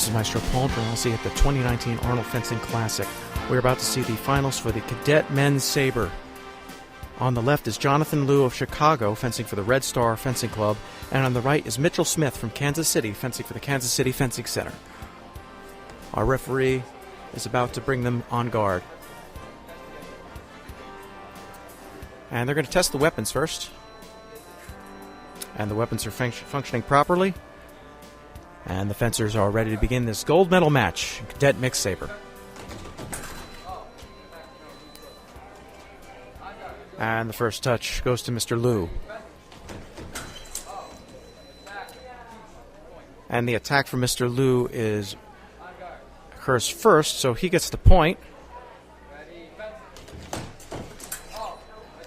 is Maestro Paul Geraci at the 2019 Arnold Fencing Classic. We're about to see the finals for the Cadet Men's Sabre. On the left is Jonathan Liu of Chicago, fencing for the Red Star Fencing Club, and on the right is Mitchell Smith from Kansas City, fencing for the Kansas City Fencing Center. Our referee is about to bring them on guard. And they're going to test the weapons first. And the weapons are functioning properly. And the fencers are ready to begin this gold medal match, Cadet Mixed Sabre. And the first touch goes to Mr. Liu. And the attack from Mr. Liu occurs first, so he gets the point.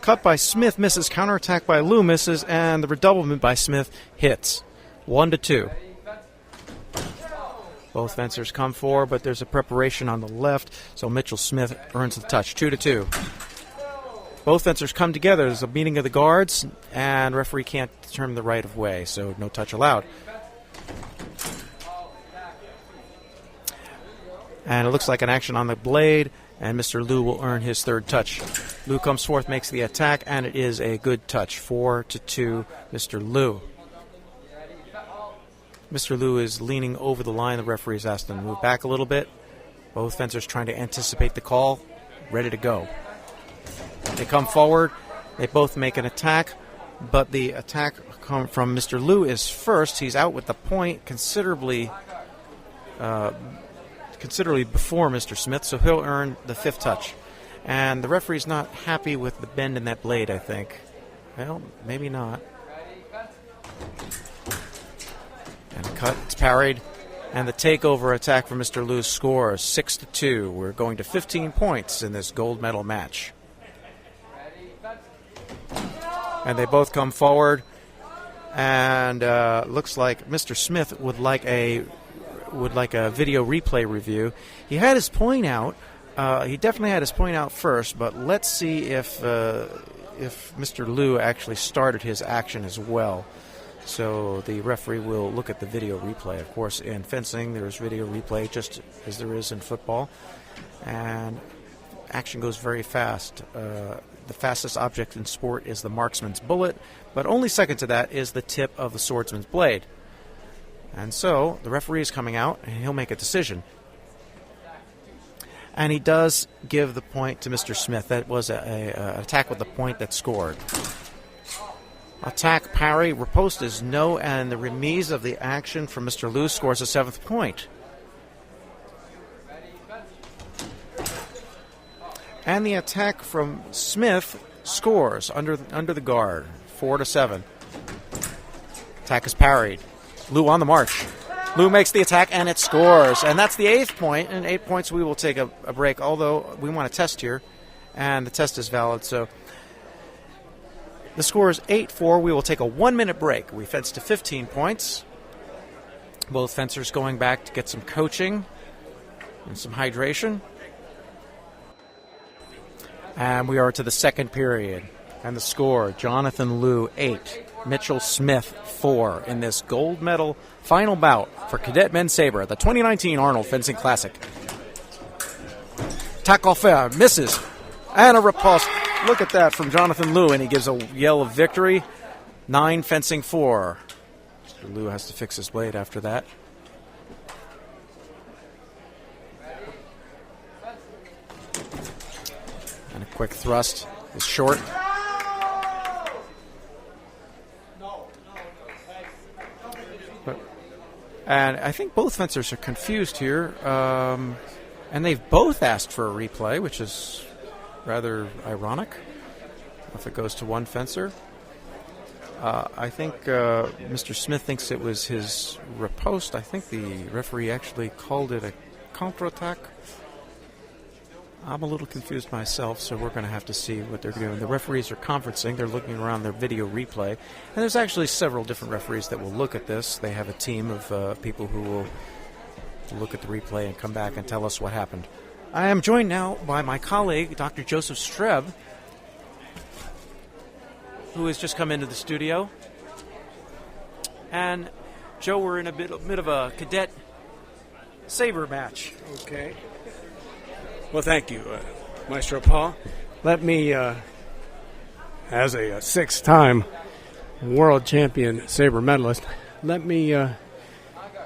Cut by Smith misses, counterattack by Liu misses, and the redoublement by Smith hits. 1-2. Both fencers come forward, but there's a preparation on the left, so Mitchell Smith earns the touch. 2-2. Both fencers come together. There's a meeting of the guards, and referee can't determine the right of way, so no touch allowed. And it looks like an action on the blade, and Mr. Liu will earn his third touch. Liu comes forth, makes the attack, and it is a good touch. 4-2, Mr. Liu. Mr. Liu is leaning over the line. The referee has asked him to move back a little bit. Both fencers trying to anticipate the call, ready to go. They come forward. They both make an attack, but the attack from Mr. Liu is first. He's out with the point considerably before Mr. Smith, so he'll earn the fifth touch. And the referee's not happy with the bend in that blade, I think. Well, maybe not. And a cut, it's parried. And the takeover attack from Mr. Liu scores 6-2. We're going to 15 points in this gold medal match. And they both come forward. And looks like Mr. Smith would like a video replay review. He had his point out. He definitely had his point out first, but let's see if Mr. Liu actually started his action as well. So the referee will look at the video replay. Of course, in fencing, there's video replay just as there is in football. And action goes very fast. The fastest object in sport is the marksman's bullet, but only second to that is the tip of the swordsman's blade. And so the referee is coming out, and he'll make a decision. And he does give the point to Mr. Smith. That was an attack with the point that scored. Attack, parry, riposte is no, and the remise of the action from Mr. Liu scores a seventh point. And the attack from Smith scores under the guard, 4-7. Attack is parried. Liu on the march. Liu makes the attack, and it scores. And that's the eighth point. And 8 points, we will take a break, although we want to test here, and the test is valid. So the score is 8-4. We will take a 1-minute break. We fence to 15 points. Both fencers going back to get some coaching and some hydration. And we are to the second period. And the score, Jonathan Liu 8, Mitchell Smith 4 in this gold medal final bout for Cadet Men's Sabre at the 2019 Arnold Fencing Classic. Tackle fair, misses, and a riposte. Look at that from Jonathan Liu, and he gives a yell of victory. 9 fencing 4. Mr. Liu has to fix his blade after that. And a quick thrust is short. And I think both fencers are confused here, and they've both asked for a replay, which is rather ironic if it goes to one fencer. I think Mr. Smith thinks it was his riposte. I think the referee actually called it a counterattack. I'm a little confused myself, so we're going to have to see what they're doing. The referees are conferencing. They're looking around their video replay. And there's actually several different referees that will look at this. They have a team of people who will look at the replay and come back and tell us what happened. I am joined now by my colleague, Dr. Joseph Streb, who has just come into the studio. And, Joe, we're in a bit of a cadet Sabre match. Okay. Well, thank you, Maestro Paul. Let me, as a 6-time world champion Sabre medalist, let me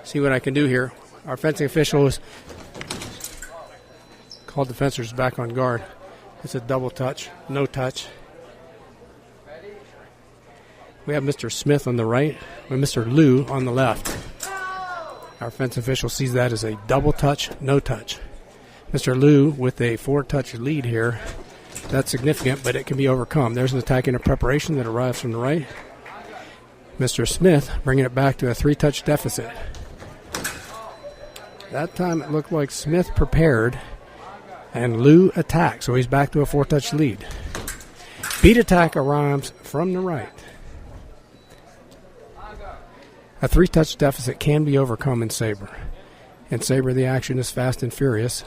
see what I can do here. Our fencing officials called the fencers back on guard. It's a double touch, no touch. We have Mr. Smith on the right and Mr. Liu on the left. Our fence official sees that as a double touch, no touch. Mr. Liu with a 4-touch lead here. That's significant, but it can be overcome. There's an attack into preparation that arrives from the right. Mr. Smith bringing it back to a 3-touch deficit. That time it looked like Smith prepared and Liu attacked, so he's back to a 4-touch lead. Beat attack arrives from the right. A 3-touch deficit can be overcome in Sabre. In Sabre, the action is fast and furious,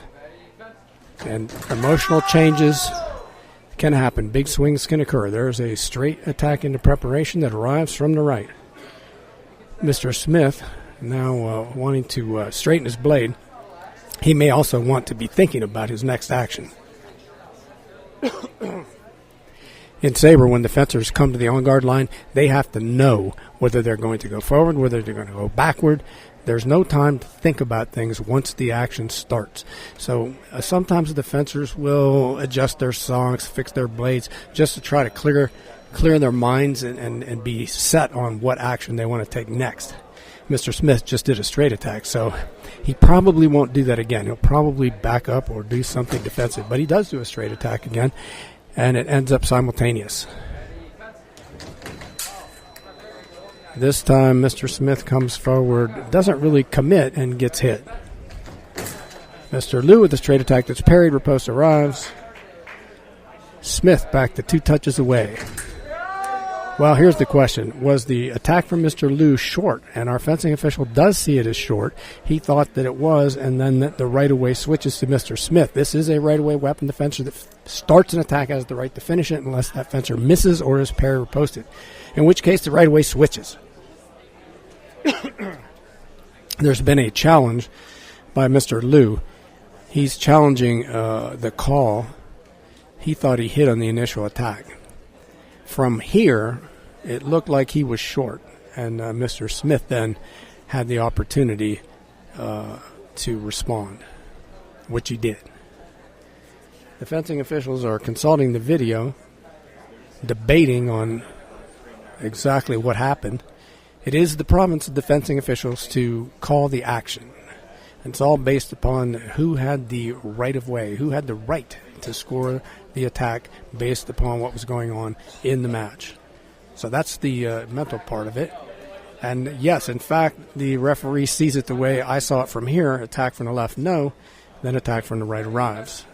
and emotional changes can happen. Big swings can occur. There's a straight attack into preparation that arrives from the right. Mr. Smith now wanting to straighten his blade. He may also want to be thinking about his next action. In Sabre, when the fencers come to the on-guard line, they have to know whether they're going to go forward, whether they're going to go backward. There's no time to think about things once the action starts. So sometimes the fencers will adjust their songs, fix their blades, just to try to clear their minds and be set on what action they want to take next. Mr. Smith just did a straight attack, so he probably won't do that again. He'll probably back up or do something defensive, but he does do a straight attack again, and it ends up simultaneous. This time, Mr. Smith comes forward, doesn't really commit, and gets hit. Mr. Liu with the straight attack that's parried, riposte arrives. Smith back to 2 touches away. Well, here's the question. Was the attack from Mr. Liu short? And our fencing official does see it as short. He thought that it was, and then the right-of-way switches to Mr. Smith. This is a right-of-way weapon. The fencer that starts an attack has the right to finish it unless that fencer misses or is parried or posted, in which case the right-of-way switches. There's been a challenge by Mr. Liu. He's challenging the call. He thought he hit on the initial attack. From here, it looked like he was short, and Mr. Smith then had the opportunity to respond, which he did. The fencing officials are consulting the video, debating on exactly what happened. It is the province of the fencing officials to call the action. It's all based upon who had the right-of-way, who had the right to score the attack based upon what was going on in the match. So that's the mental part of it. And yes, in fact, the referee sees it the way I saw it from here. Attack from the left, no. Then attack from the right arrives.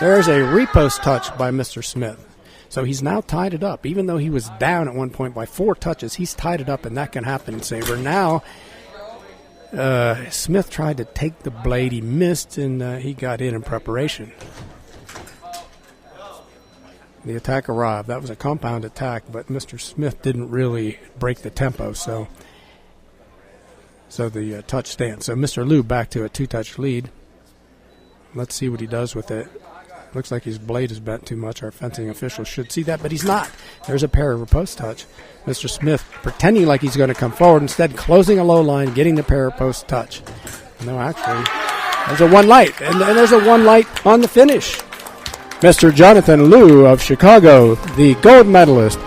There's a riposte touch by Mr. Smith. So he's now tied it up. Even though he was down at one point by 4 touches, he's tied it up, and that can happen in Sabre. Now, Smith tried to take the blade. He missed, and he got in preparation. The attack arrived. That was a compound attack, but Mr. Smith didn't really break the tempo, so the touch stands. So Mr. Liu back to a 2-touch lead. Let's see what he does with it. Looks like his blade is bent too much. Our fencing official should see that, but he's not. There's a parry riposte touch. Mr. Smith pretending like he's going to come forward, instead closing a low line, getting the parry riposte touch. No, actually, there's a 1 light, and there's a 1 light on the finish. Mr. Jonathan Liu of Chicago, the gold medalist,